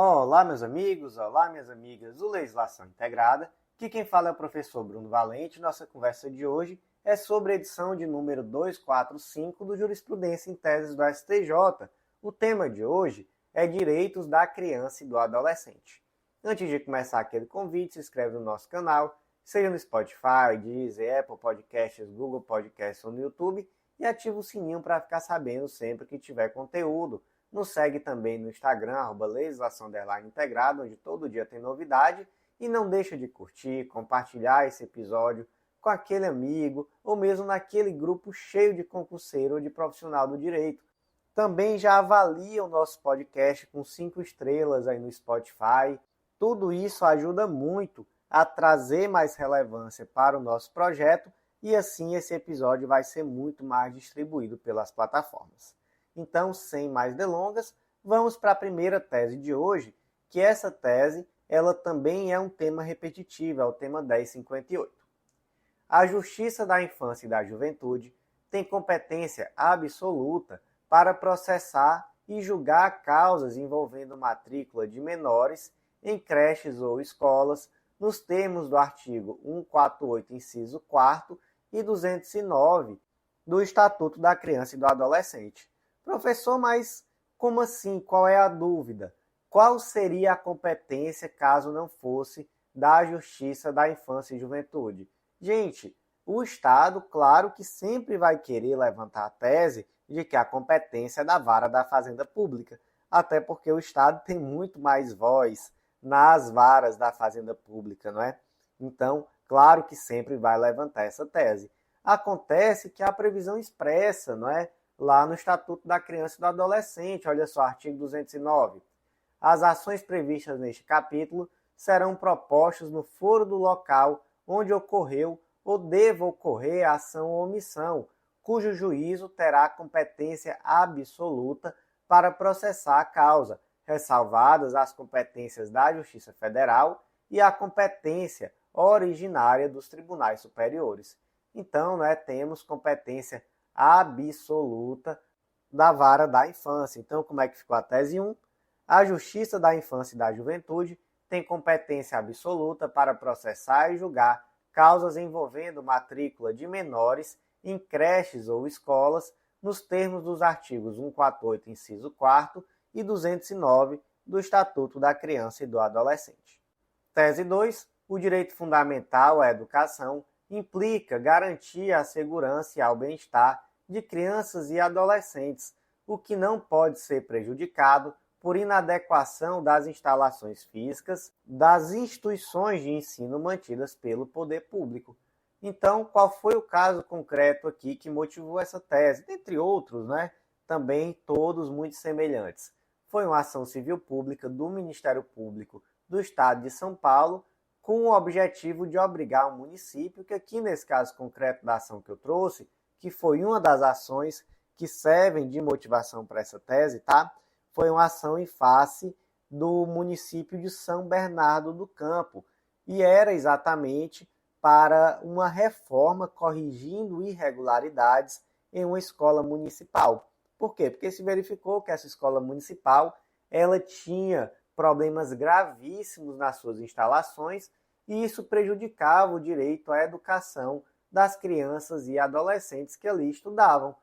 Olá, meus amigos, olá, minhas amigas do Legislação Integrada. Aqui quem fala é o professor Bruno Valente. Nossa conversa de hoje é sobre a edição de número 245 do Jurisprudência em Teses do STJ. O tema de hoje é Direitos da Criança e do Adolescente. Antes de começar aquele convite, se inscreve no nosso canal, seja no Spotify, Deezer, Apple Podcasts, Google Podcasts ou no YouTube, e ativa o sininho para ficar sabendo sempre que tiver conteúdo. Nos segue também no Instagram, @legislação_integrada, onde todo dia tem novidade. E não deixa de curtir, compartilhar esse episódio com aquele amigo ou mesmo naquele grupo cheio de concurseiro ou de profissional do direito. Também já avalia o nosso podcast com 5 estrelas aí no Spotify. Tudo isso ajuda muito a trazer mais relevância para o nosso projeto e assim esse episódio vai ser muito mais distribuído pelas plataformas. Então, sem mais delongas, vamos para a primeira tese de hoje, que essa tese ela também é um tema repetitivo, é o tema 1058. A Justiça da Infância e da Juventude tem competência absoluta para processar e julgar causas envolvendo matrícula de menores em creches ou escolas, nos termos do artigo 148, inciso 4º e 209 do Estatuto da Criança e do Adolescente. Professor, mas como assim? Qual é a dúvida? Qual seria a competência caso não fosse da Justiça da Infância e Juventude? Gente, o Estado, claro que sempre vai querer levantar a tese de que a competência é da vara da Fazenda Pública, até porque o Estado tem muito mais voz nas varas da Fazenda Pública, não é? Então, claro que sempre vai levantar essa tese. Acontece que a previsão expressa, não é? Lá no Estatuto da Criança e do Adolescente, olha só, artigo 209. As ações previstas neste capítulo serão propostas no foro do local onde ocorreu ou deva ocorrer a ação ou omissão, cujo juízo terá competência absoluta para processar a causa, ressalvadas as competências da Justiça Federal e a competência originária dos tribunais superiores. Então, temos competência absoluta da vara da infância. Então, como é que ficou a tese 1? A Justiça da Infância e da Juventude tem competência absoluta para processar e julgar causas envolvendo matrícula de menores em creches ou escolas, nos termos dos artigos 148, inciso 4º e 209 do Estatuto da Criança e do Adolescente. Tese 2. O direito fundamental à educação implica garantir a segurança e ao bem-estar de crianças e adolescentes, o que não pode ser prejudicado por inadequação das instalações físicas das instituições de ensino mantidas pelo poder público. Então, qual foi o caso concreto aqui que motivou essa tese? Entre outros, também todos muito semelhantes. Foi uma ação civil pública do Ministério Público do Estado de São Paulo, com o objetivo de obrigar o município, que aqui nesse caso concreto da ação que eu trouxe, que foi uma das ações que servem de motivação para essa tese, tá? Foi uma ação em face do município de São Bernardo do Campo, e era exatamente para uma reforma corrigindo irregularidades em uma escola municipal. Por quê? Porque se verificou que essa escola municipal ela tinha problemas gravíssimos nas suas instalações e isso prejudicava o direito à educação das crianças e adolescentes que ali estudavam.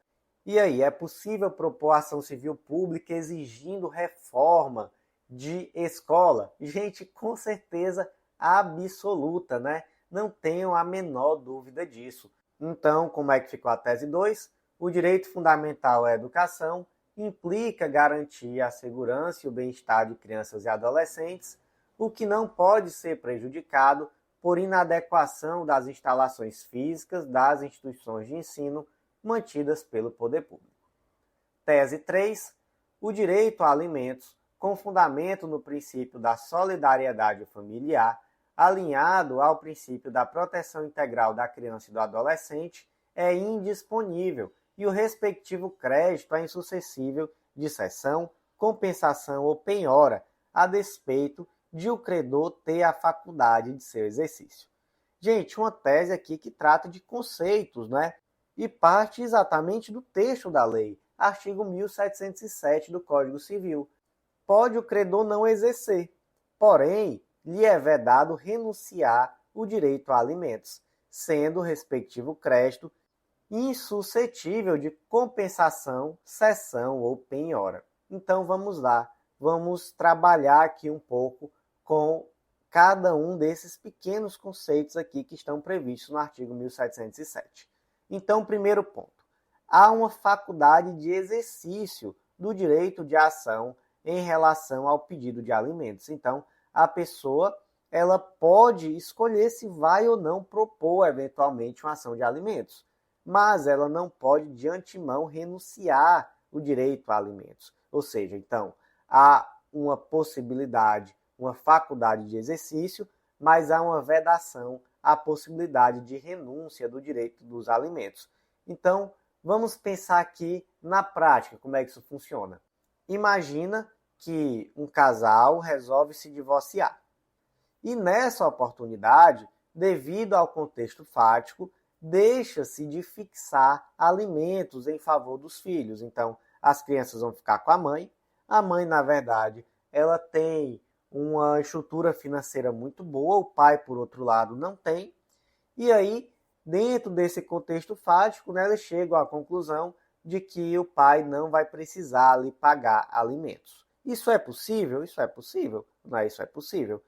E aí, é possível propor ação civil pública exigindo reforma de escola? Gente, com certeza absoluta, Não tenham a menor dúvida disso. Então, como é que ficou a tese 2? O direito fundamental à educação implica garantir a segurança e o bem-estar de crianças e adolescentes, o que não pode ser prejudicado por inadequação das instalações físicas das instituições de ensino mantidas pelo poder público. Tese 3. O direito a alimentos, com fundamento no princípio da solidariedade familiar, alinhado ao princípio da proteção integral da criança e do adolescente, é indisponível e o respectivo crédito é insucessível de cessão, compensação ou penhora, a despeito de o credor ter a faculdade de seu exercício. Gente, uma tese aqui que trata de conceitos, E parte exatamente do texto da lei, artigo 1707 do Código Civil. pode o credor não exercer, porém, lhe é vedado renunciar o direito a alimentos, sendo o respectivo crédito insuscetível de compensação, cessão ou penhora. Então vamos lá, vamos trabalhar aqui um pouco com cada um desses pequenos conceitos aqui que estão previstos no artigo 1707. Então, primeiro ponto, há uma faculdade de exercício do direito de ação em relação ao pedido de alimentos. Então, a pessoa ela pode escolher se vai ou não propor eventualmente uma ação de alimentos, mas ela não pode de antemão renunciar o direito a alimentos. Ou seja, então, há uma possibilidade, uma faculdade de exercício, mas há uma vedação à possibilidade de renúncia do direito dos alimentos. Então, vamos pensar aqui na prática como é que isso funciona. Imagina que um casal resolve se divorciar. E nessa oportunidade, devido ao contexto fático, deixa-se de fixar alimentos em favor dos filhos. Então, as crianças vão ficar com a mãe. A mãe, na verdade, ela tem uma estrutura financeira muito boa, o pai, por outro lado, não tem. E aí, dentro desse contexto fático, né, eles chegam à conclusão de que o pai não vai precisar lhe pagar alimentos. Isso é possível? Isso é possível? Não é isso é possível.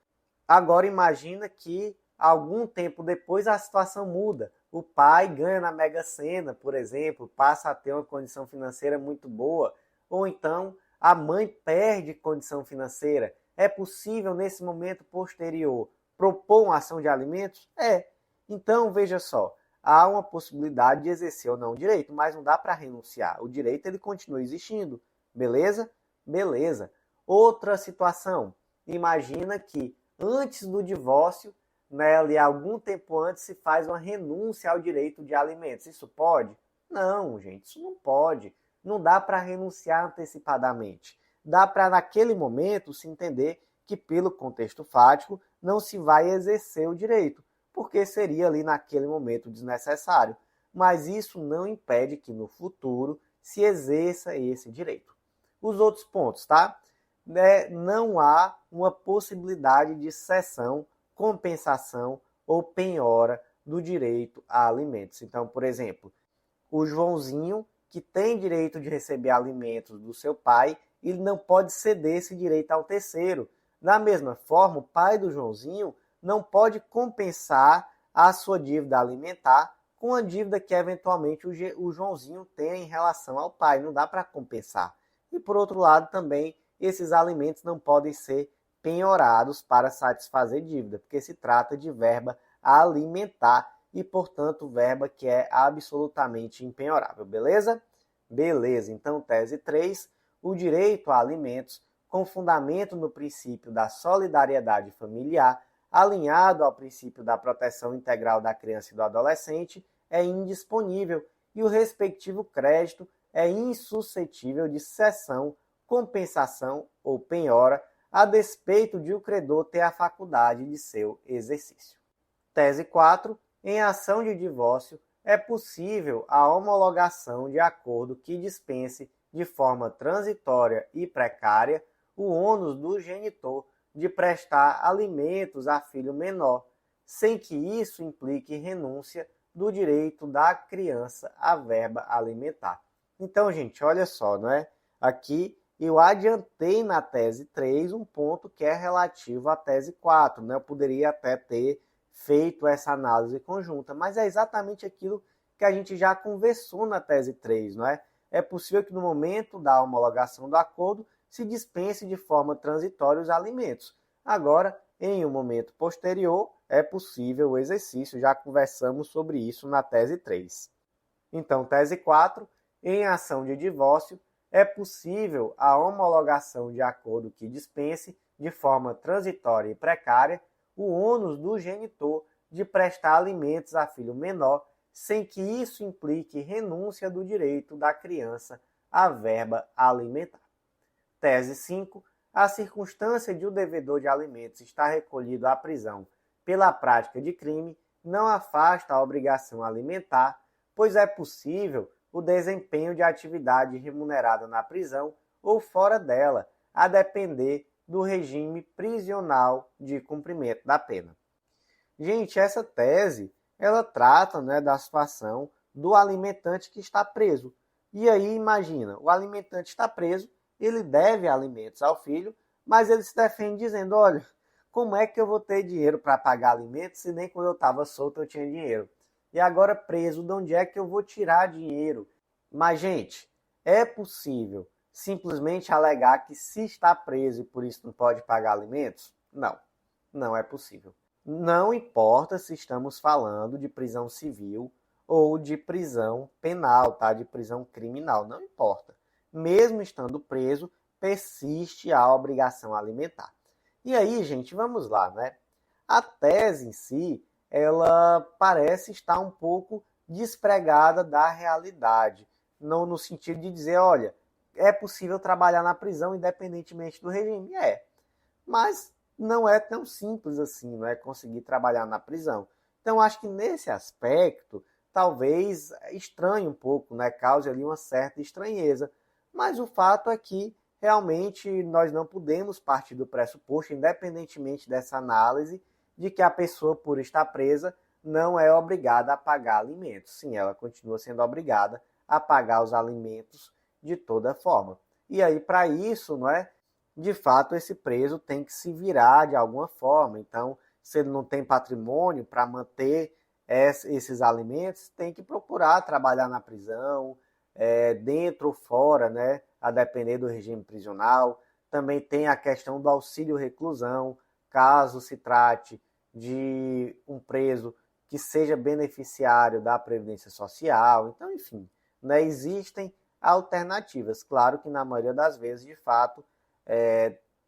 Agora imagina que algum tempo depois a situação muda. O pai ganha na Mega Sena, por exemplo, passa a ter uma condição financeira muito boa, ou então a mãe perde condição financeira. É possível, nesse momento posterior, propor uma ação de alimentos? É. Então, veja só, há uma possibilidade de exercer ou não o direito, mas não dá para renunciar. O direito ele continua existindo. Beleza? Beleza. Outra situação. Imagina que antes do divórcio, né, ali, algum tempo antes, se faz uma renúncia ao direito de alimentos. Isso pode? Não, gente, isso não pode. Não dá para renunciar antecipadamente. Dá para, naquele momento, se entender que, pelo contexto fático, não se vai exercer o direito, porque seria ali, naquele momento, desnecessário. Mas isso não impede que, no futuro, se exerça esse direito. Os outros pontos, tá? Não há uma possibilidade de cessão, compensação ou penhora do direito a alimentos. Então, por exemplo, o Joãozinho, que tem direito de receber alimentos do seu pai, ele não pode ceder esse direito ao terceiro. Da mesma forma, o pai do Joãozinho não pode compensar a sua dívida alimentar com a dívida que eventualmente o Joãozinho tem em relação ao pai. Não dá para compensar. E por outro lado também, esses alimentos não podem ser penhorados para satisfazer dívida, porque se trata de verba alimentar e, portanto, verba que é absolutamente impenhorável, beleza? Beleza, então, tese 3, o direito a alimentos, com fundamento no princípio da solidariedade familiar, alinhado ao princípio da proteção integral da criança e do adolescente, é indisponível e o respectivo crédito é insuscetível de cessão, compensação ou penhora, a despeito de o credor ter a faculdade de seu exercício. Tese 4. Em ação de divórcio, é possível a homologação de acordo que dispense, de forma transitória e precária, o ônus do genitor de prestar alimentos a filho menor, sem que isso implique renúncia do direito da criança à verba alimentar. Então, gente, olha só, não é? Aqui eu adiantei na tese 3 um ponto que é relativo à tese 4, né? Eu poderia até ter feito essa análise conjunta, mas é exatamente aquilo que a gente já conversou na tese 3, não é? É possível que no momento da homologação do acordo se dispense de forma transitória os alimentos. Agora, em um momento posterior, é possível o exercício, já conversamos sobre isso na tese 3. Então, tese 4, em ação de divórcio, é possível a homologação de acordo que dispense, de forma transitória e precária, o ônus do genitor de prestar alimentos a filho menor, sem que isso implique renúncia do direito da criança à verba alimentar. Tese 5. A circunstância de o devedor de alimentos estar recolhido à prisão pela prática de crime não afasta a obrigação alimentar, pois é possível o desempenho de atividade remunerada na prisão ou fora dela, a depender do regime prisional de cumprimento da pena. Gente, essa tese, ela trata, né, da situação do alimentante que está preso. E aí, imagina, o alimentante está preso, ele deve alimentos ao filho, mas ele se defende dizendo, olha, como é que eu vou ter dinheiro para pagar alimentos se nem quando eu estava solto eu tinha dinheiro? E agora preso, de onde é que eu vou tirar dinheiro? Mas, gente, é possível simplesmente alegar que se está preso e por isso não pode pagar alimentos? Não, não é possível. Não importa se estamos falando de prisão civil ou de prisão penal, tá? De prisão criminal, não importa. Mesmo estando preso, persiste a obrigação alimentar. E aí, gente, vamos lá, né? A tese em si, ela parece estar um pouco despregada da realidade, não no sentido de dizer, olha, é possível trabalhar na prisão independentemente do regime. É, mas não é tão simples assim, não é conseguir trabalhar na prisão. Então, acho que nesse aspecto, talvez estranhe um pouco, né? Cause ali uma certa estranheza. Mas o fato é que realmente nós não podemos partir do pressuposto, independentemente dessa análise, de que a pessoa, por estar presa, não é obrigada a pagar alimentos. Sim, ela continua sendo obrigada a pagar os alimentos de toda forma. E aí, para isso, não é? De fato, esse preso tem que se virar de alguma forma. Então, se ele não tem patrimônio para manter esses alimentos, tem que procurar trabalhar na prisão, dentro ou fora, né? A depender do regime prisional. Também tem a questão do auxílio reclusão, caso se trate de um preso que seja beneficiário da Previdência Social. Então, enfim, né? Existem alternativas. Claro que na maioria das vezes, de fato,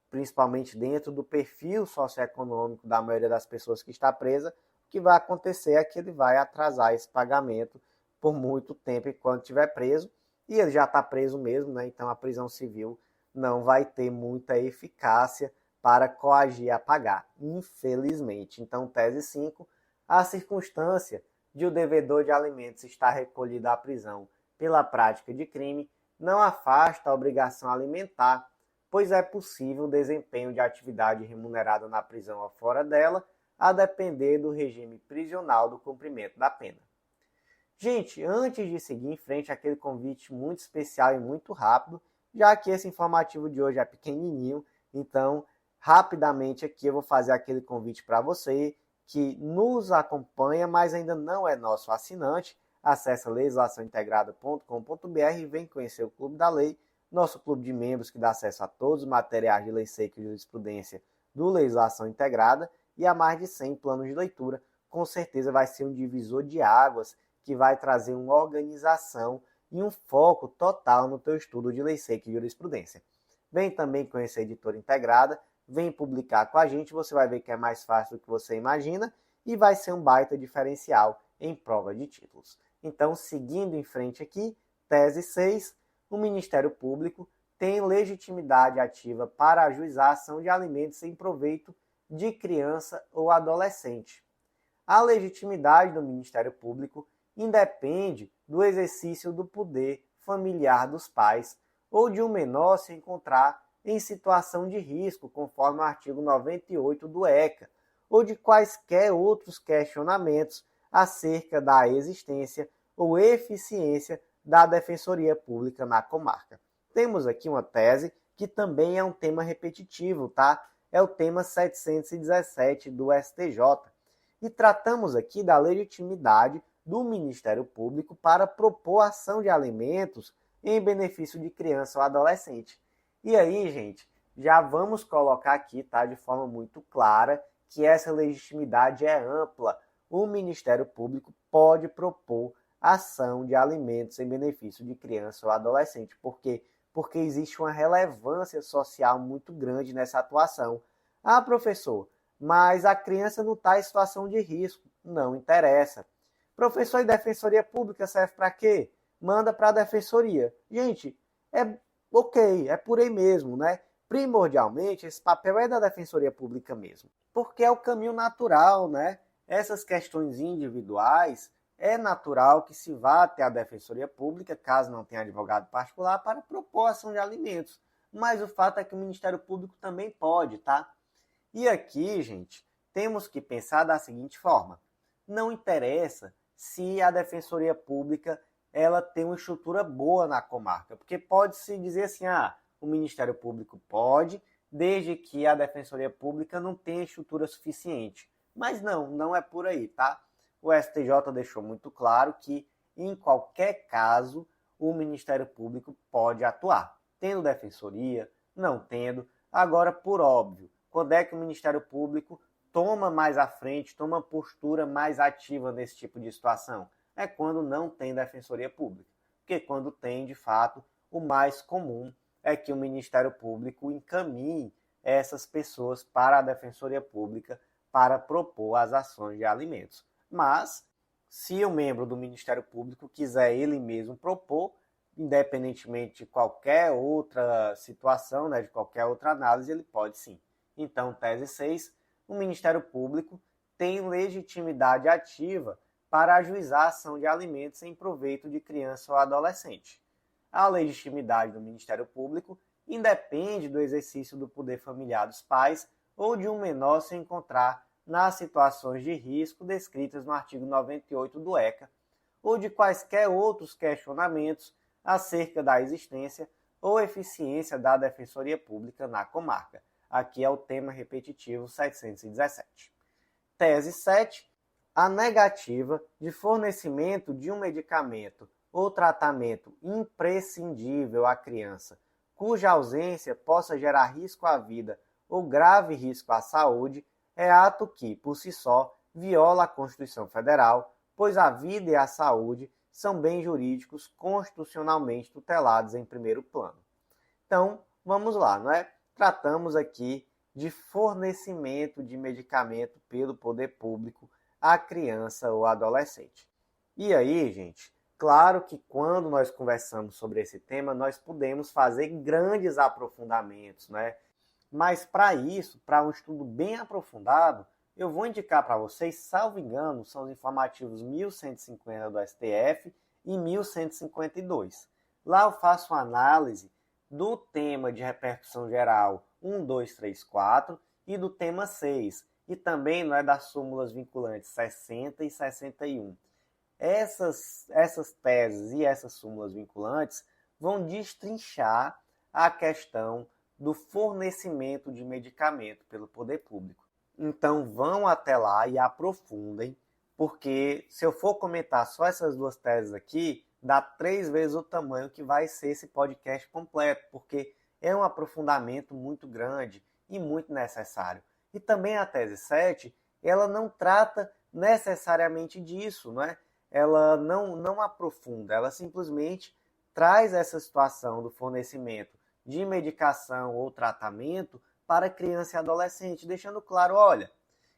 principalmente dentro do perfil socioeconômico da maioria das pessoas que está presa, o que vai acontecer é que ele vai atrasar esse pagamento por muito tempo enquanto estiver preso, e ele já está preso mesmo, né? Então a prisão civil não vai ter muita eficácia para coagir a pagar, infelizmente. Então, tese 5, a circunstância de o devedor de alimentos estar recolhido à prisão pela prática de crime não afasta a obrigação alimentar, pois é possível o desempenho de atividade remunerada na prisão ou fora dela, a depender do regime prisional do cumprimento da pena. Gente, antes de seguir em frente, aquele convite muito especial e muito rápido, já que esse informativo de hoje é pequenininho, então, rapidamente aqui eu vou fazer aquele convite para você que nos acompanha, mas ainda não é nosso assinante. Acesse legislaçãointegrada.com.br e vem conhecer o Clube da Lei, nosso clube de membros que dá acesso a todos os materiais de lei seca e jurisprudência do Legislação Integrada e a mais de 100 planos de leitura. Com certeza vai ser um divisor de águas que vai trazer uma organização e um foco total no teu estudo de lei seca e jurisprudência. Vem também conhecer a Editora Integrada, vem publicar com a gente, você vai ver que é mais fácil do que você imagina e vai ser um baita diferencial em prova de títulos. Então, seguindo em frente aqui, tese 6, o Ministério Público tem legitimidade ativa para ajuizar a ação de alimentos em proveito de criança ou adolescente. A legitimidade do Ministério Público independe do exercício do poder familiar dos pais ou de um menor se encontrar em situação de risco, conforme o artigo 98 do ECA, ou de quaisquer outros questionamentos acerca da existência ou eficiência da Defensoria Pública na comarca. Temos aqui uma tese que também é um tema repetitivo, tá? É o tema 717 do STJ. E tratamos aqui da legitimidade do Ministério Público para propor ação de alimentos em benefício de criança ou adolescente. E aí, gente, já vamos colocar aqui, tá, de forma muito clara, que essa legitimidade é ampla. O Ministério Público pode propor ação de alimentos em benefício de criança ou adolescente. Por quê? Porque existe uma relevância social muito grande nessa atuação. Ah, professor, mas a criança não está em situação de risco. Não interessa. Professor, e Defensoria Pública serve para quê? Manda para a Defensoria. Gente, é ok, é por aí mesmo, né? Primordialmente, esse papel é da Defensoria Pública mesmo. Porque é o caminho natural, né? Essas questões individuais, é natural que se vá até a Defensoria Pública, caso não tenha advogado particular, para propor ação de alimentos. mas o fato é que o Ministério Público também pode, tá? E aqui, gente, temos que pensar da seguinte forma: não interessa se a Defensoria Pública ela tem uma estrutura boa na comarca, porque pode-se dizer assim, o Ministério Público pode, desde que a Defensoria Pública não tenha estrutura suficiente. Mas não é por aí, tá? O STJ deixou muito claro que, em qualquer caso, o Ministério Público pode atuar, tendo defensoria, não tendo. Agora, por óbvio, quando é que o Ministério Público toma mais à frente, toma postura mais ativa nesse tipo de situação? É quando não tem defensoria pública. Porque quando tem, de fato, o mais comum é que o Ministério Público encaminhe essas pessoas para a defensoria pública para propor as ações de alimentos. Mas, se o membro do Ministério Público quiser ele mesmo propor, independentemente de qualquer outra situação, né, de qualquer outra análise, ele pode sim. Então, tese 6, o Ministério Público tem legitimidade ativa para ajuizar a ação de alimentos em proveito de criança ou adolescente. A legitimidade do Ministério Público independe do exercício do poder familiar dos pais ou de um menor se encontrar nas situações de risco descritas no artigo 98 do ECA, ou de quaisquer outros questionamentos acerca da existência ou eficiência da Defensoria Pública na comarca. Aqui é o tema repetitivo 717. Tese 7. A negativa de fornecimento de um medicamento ou tratamento imprescindível à criança, cuja ausência possa gerar risco à vida ou grave risco à saúde, é ato que, por si só, viola a Constituição Federal, pois a vida e a saúde são bens jurídicos constitucionalmente tutelados em primeiro plano. Então, vamos lá, não é? Tratamos aqui de fornecimento de medicamento pelo poder público à criança ou adolescente. E aí, gente, claro que quando nós conversamos sobre esse tema, nós podemos fazer grandes aprofundamentos, né? Mas para isso, para um estudo bem aprofundado, eu vou indicar para vocês, salvo engano, são os informativos 1150 do STF e 1152. Lá eu faço uma análise do tema de repercussão geral 1, 2, 3, 4 e do tema 6, e também não é das súmulas vinculantes 60 e 61. Essas teses e essas súmulas vinculantes vão destrinchar a questão do fornecimento de medicamento pelo poder público. Então vão até lá e aprofundem, porque se eu for comentar só essas duas teses aqui, dá 3 vezes o tamanho que vai ser esse podcast completo, porque é um aprofundamento muito grande e muito necessário. E também a tese 7, ela não trata necessariamente disso, não é? Ela não aprofunda, ela simplesmente traz essa situação do fornecimento de medicação ou tratamento para criança e adolescente, deixando claro, olha,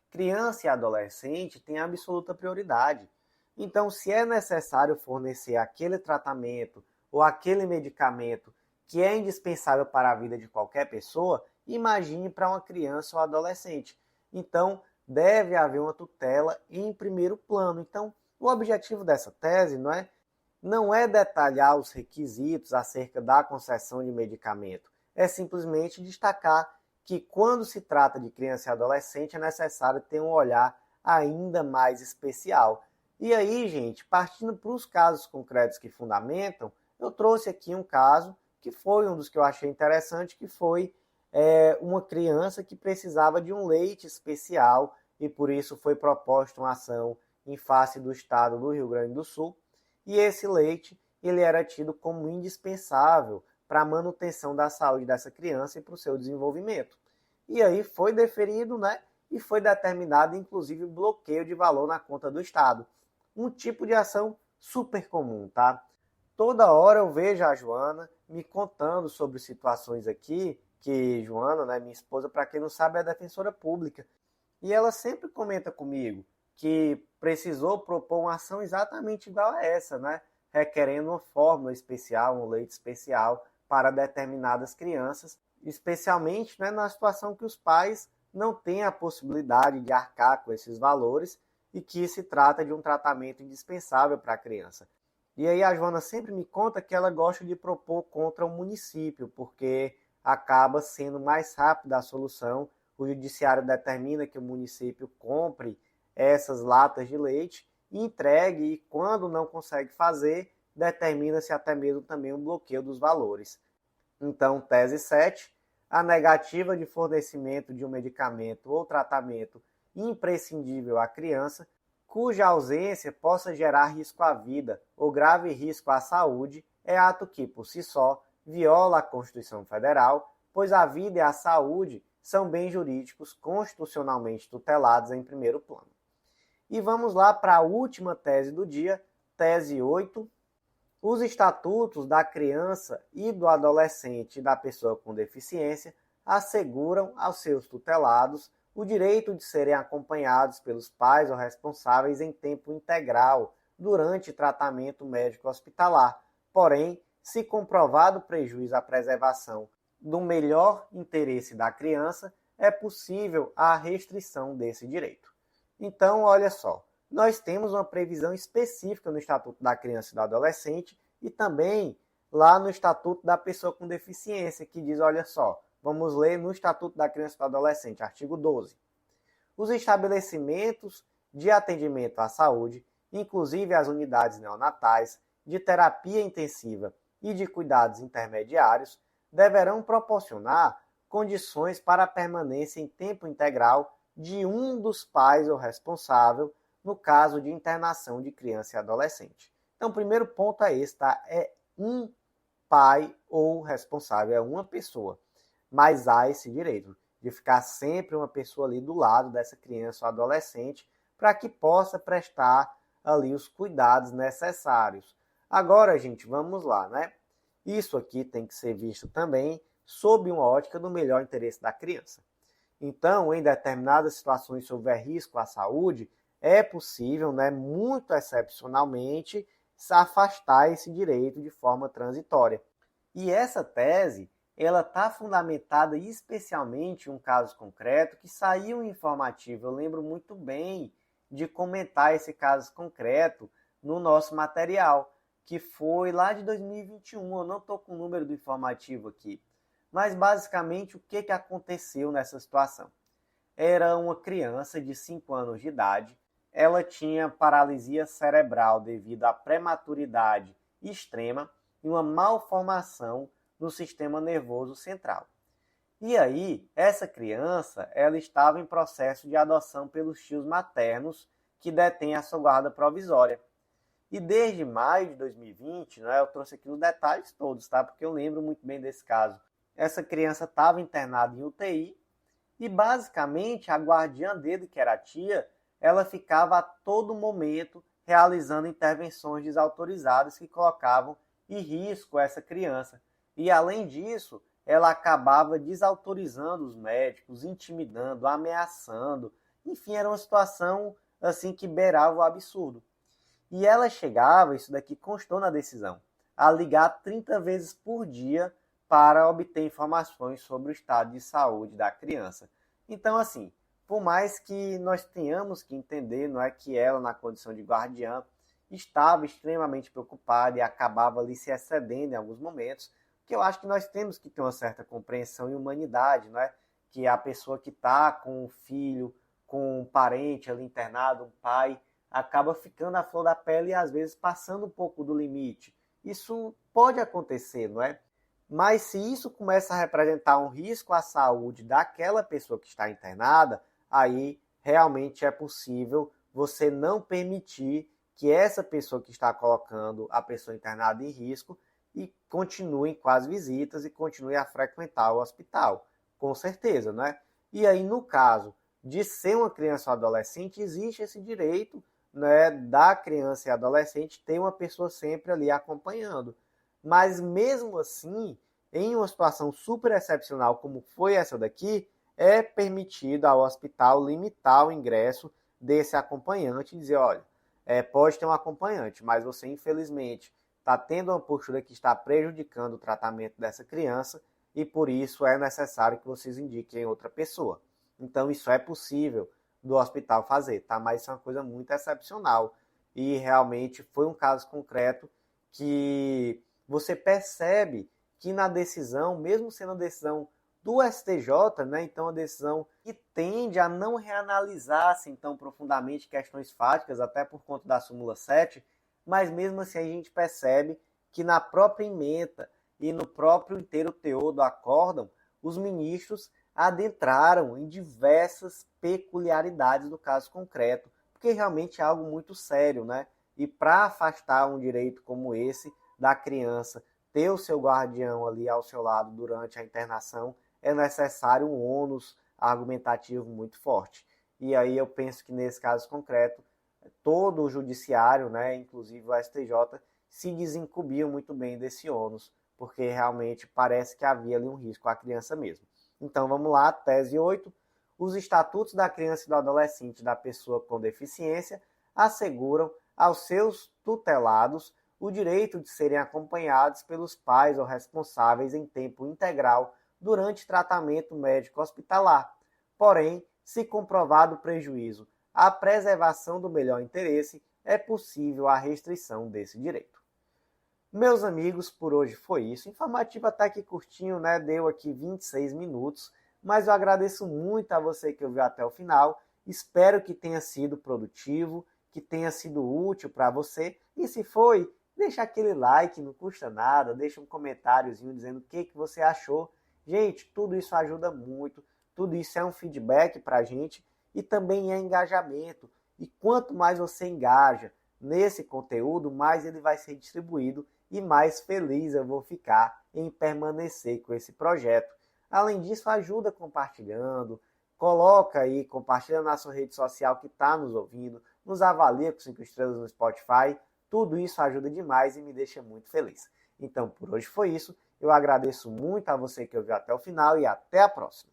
criança e adolescente têm absoluta prioridade. Então, se é necessário fornecer aquele tratamento ou aquele medicamento que é indispensável para a vida de qualquer pessoa, imagine para uma criança ou adolescente. Então, deve haver uma tutela em primeiro plano. Então, o objetivo dessa tese não é detalhar os requisitos acerca da concessão de medicamento, é simplesmente destacar que quando se trata de criança e adolescente é necessário ter um olhar ainda mais especial. E aí, gente, partindo para os casos concretos que fundamentam, eu trouxe aqui um caso que foi um dos que eu achei interessante, que foi uma criança que precisava de um leite especial e por isso foi proposta uma ação em face do estado do Rio Grande do Sul. E esse leite ele era tido como indispensável para a manutenção da saúde dessa criança e para o seu desenvolvimento. E aí foi deferido, e foi determinado, inclusive, bloqueio de valor na conta do Estado. Um tipo de ação super comum, tá? Toda hora eu vejo a Joana me contando sobre situações aqui, que Joana, minha esposa, para quem não sabe, é defensora pública. E ela sempre comenta comigo que precisou propor uma ação exatamente igual a essa, requerendo uma fórmula especial, um leite especial para determinadas crianças, especialmente na situação que os pais não têm a possibilidade de arcar com esses valores e que se trata de um tratamento indispensável para a criança. E aí a Joana sempre me conta que ela gosta de propor contra o município, porque acaba sendo mais rápida a solução. O judiciário determina que o município compre essas latas de leite e entregue, e quando não consegue fazer, determina-se até mesmo também um bloqueio dos valores. Então, tese 7, a negativa de fornecimento de um medicamento ou tratamento imprescindível à criança, cuja ausência possa gerar risco à vida ou grave risco à saúde, é ato que, por si só, viola a Constituição Federal, pois a vida e a saúde são bens jurídicos constitucionalmente tutelados em primeiro plano. E vamos lá para a última tese do dia, tese 8. Os estatutos da criança e do adolescente e da pessoa com deficiência asseguram aos seus tutelados o direito de serem acompanhados pelos pais ou responsáveis em tempo integral durante tratamento médico hospitalar. Porém, se comprovado prejuízo à preservação do melhor interesse da criança, é possível a restrição desse direito. Então, olha só, nós temos uma previsão específica no Estatuto da Criança e do Adolescente e também lá no Estatuto da Pessoa com Deficiência, que diz, olha só, vamos ler no Estatuto da Criança e do Adolescente, artigo 12. Os estabelecimentos de atendimento à saúde, inclusive as unidades neonatais, de terapia intensiva e de cuidados intermediários, deverão proporcionar condições para a permanência em tempo integral de um dos pais ou responsável no caso de internação de criança e adolescente. Então, o primeiro ponto é esse, tá? É um pai ou responsável, é uma pessoa. Mas há esse direito de ficar sempre uma pessoa ali do lado dessa criança ou adolescente para que possa prestar ali os cuidados necessários. Agora, gente, vamos lá, né? Isso aqui tem que ser visto também sob uma ótica do melhor interesse da criança. Então, em determinadas situações se houver risco à saúde, é possível, né, muito excepcionalmente, se afastar esse direito de forma transitória. E essa tese, ela está fundamentada especialmente em um caso concreto que saiu em informativo. Eu lembro muito bem de comentar esse caso concreto no nosso material, que foi lá de 2021. Eu não estou com o número do informativo aqui. Mas, basicamente, o que aconteceu nessa situação? Era uma criança de 5 anos de idade. Ela tinha paralisia cerebral devido à prematuridade extrema e uma malformação no sistema nervoso central. E aí, essa criança, ela estava em processo de adoção pelos tios maternos que detêm a sua guarda provisória. E desde maio de 2020, né, eu trouxe aqui os detalhes todos, tá? Porque eu lembro muito bem desse caso. Essa criança estava internada em UTI e, basicamente, a guardiã dele, que era a tia, ela ficava a todo momento realizando intervenções desautorizadas que colocavam em risco essa criança. E, além disso, ela acabava desautorizando os médicos, intimidando, ameaçando. Enfim, era uma situação assim que beirava o absurdo. E ela chegava, isso daqui constou na decisão, a ligar 30 vezes por dia para obter informações sobre o estado de saúde da criança. Então, assim, por mais que nós tenhamos que entender, não é que ela, na condição de guardiã, estava extremamente preocupada e acabava ali se excedendo em alguns momentos, que eu acho que nós temos que ter uma certa compreensão e humanidade, não é? Que a pessoa que está com um filho, com um parente ali internado, um pai, acaba ficando à flor da pele e às vezes passando um pouco do limite. Isso pode acontecer, não é? Mas se isso começa a representar um risco à saúde daquela pessoa que está internada, aí realmente é possível você não permitir que essa pessoa que está colocando a pessoa internada em risco e continue com as visitas e continue a frequentar o hospital. Com certeza, não é? E aí, no caso de ser uma criança ou adolescente, existe esse direito, né, da criança e adolescente ter uma pessoa sempre ali acompanhando. Mas mesmo assim, em uma situação super excepcional como foi essa daqui, é permitido ao hospital limitar o ingresso desse acompanhante e dizer, olha, pode ter um acompanhante, mas você infelizmente está tendo uma postura que está prejudicando o tratamento dessa criança e por isso é necessário que vocês indiquem outra pessoa. Então isso é possível do hospital fazer, tá? Mas isso é uma coisa muito excepcional e realmente foi um caso concreto que você percebe que na decisão, mesmo sendo a decisão do STJ, né, então a decisão que tende a não reanalisar assim, tão profundamente questões fáticas, até por conta da súmula 7, mas mesmo assim a gente percebe que na própria ementa e no próprio inteiro teor do acórdão, os ministros adentraram em diversas peculiaridades do caso concreto, porque realmente é algo muito sério, né? E para afastar um direito como esse da criança, ter o seu guardião ali ao seu lado durante a internação, é necessário um ônus argumentativo muito forte. E aí eu penso que nesse caso concreto, todo o judiciário, né, inclusive o STJ, se desincumbiu muito bem desse ônus, porque realmente parece que havia ali um risco à criança mesmo. Então vamos lá, tese 8. Os estatutos da criança e do adolescente da pessoa com deficiência asseguram aos seus tutelados o direito de serem acompanhados pelos pais ou responsáveis em tempo integral durante tratamento médico hospitalar. Porém, se comprovado o prejuízo à preservação do melhor interesse, é possível a restrição desse direito. Meus amigos, por hoje foi isso. Informativo até que curtinho, né? Deu aqui 26 minutos, mas eu agradeço muito a você que ouviu até o final. Espero que tenha sido produtivo, que tenha sido útil para você. E se foi, deixa aquele like, não custa nada, deixa um comentáriozinho dizendo o que você achou. Gente, tudo isso ajuda muito, tudo isso é um feedback para a gente e também é engajamento. E quanto mais você engaja nesse conteúdo, mais ele vai ser distribuído e mais feliz eu vou ficar em permanecer com esse projeto. Além disso, ajuda compartilhando, coloca aí, compartilha na sua rede social que está nos ouvindo, nos avalia com 5 estrelas no Spotify, tudo isso ajuda demais e me deixa muito feliz. Então, por hoje foi isso, eu agradeço muito a você que ouviu até o final e até a próxima.